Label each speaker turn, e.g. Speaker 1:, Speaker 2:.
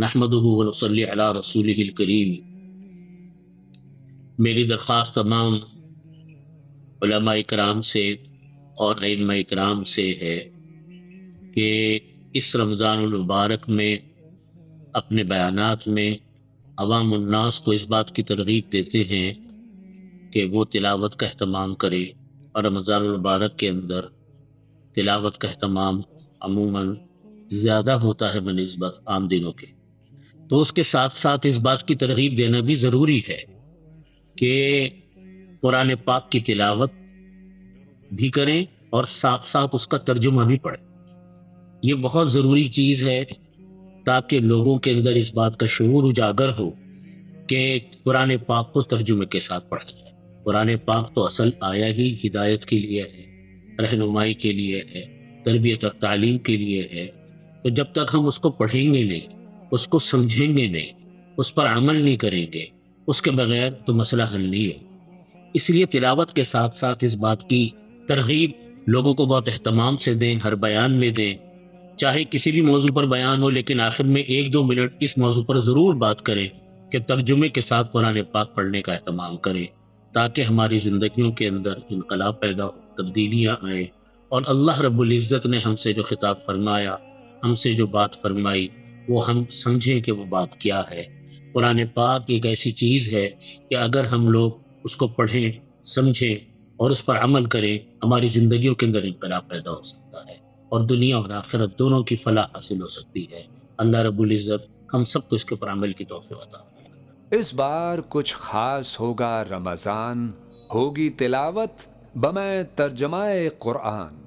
Speaker 1: نحمدہ ونصلی علی رسولہ الکریم۔ میری درخواست تمام علماء اکرام سے اور ائمہ اکرام سے ہے کہ اس رمضان المبارک میں اپنے بیانات میں عوام الناس کو اس بات کی ترغیب دیتے ہیں کہ وہ تلاوت کا اہتمام کرے، اور رمضان المبارک کے اندر تلاوت کا اہتمام عموماً زیادہ ہوتا ہے بنسبت عام دنوں کے۔ تو اس کے ساتھ ساتھ اس بات کی ترغیب دینا بھی ضروری ہے کہ قرآن پاک کی تلاوت بھی کریں اور ساتھ ساتھ اس کا ترجمہ بھی پڑھیں۔ یہ بہت ضروری چیز ہے تاکہ لوگوں کے اندر اس بات کا شعور اجاگر ہو کہ قرآن پاک کو ترجمے کے ساتھ پڑھا جائے۔ قرآن پاک تو اصل آیا ہی ہدایت کے لیے ہے، رہنمائی کے لیے ہے، تربیت اور تعلیم کے لیے ہے۔ تو جب تک ہم اس کو پڑھیں گے نہیں، اس کو سمجھیں گے نہیں، اس پر عمل نہیں کریں گے، اس کے بغیر تو مسئلہ حل نہیں ہو۔ اس لیے تلاوت کے ساتھ ساتھ اس بات کی ترغیب لوگوں کو بہت اہتمام سے دیں، ہر بیان میں دیں، چاہے کسی بھی موضوع پر بیان ہو، لیکن آخر میں 1-2 منٹ اس موضوع پر ضرور بات کریں کہ ترجمے کے ساتھ قرآن پاک پڑھنے کا اہتمام کریں، تاکہ ہماری زندگیوں کے اندر انقلاب پیدا ہو، تبدیلیاں آئیں، اور اللہ رب العزت نے ہم سے جو خطاب فرمایا، ہم سے جو بات فرمائی، وہ ہم سمجھیں کہ وہ بات کیا ہے۔ قرآن پاک ایک ایسی چیز ہے کہ اگر ہم لوگ اس کو پڑھیں، سمجھیں اور اس پر عمل کریں، ہماری زندگیوں کے اندر انقلاب پیدا ہو سکتا ہے اور دنیا اور آخرت دونوں کی فلاح حاصل ہو سکتی ہے۔ اللہ رب العزت ہم سب کو اس کے اوپر عمل کی توفیق عطا فرمائے۔
Speaker 2: اس بار کچھ خاص ہوگا رمضان، ہوگی تلاوت بمیں ترجمہ قرآن۔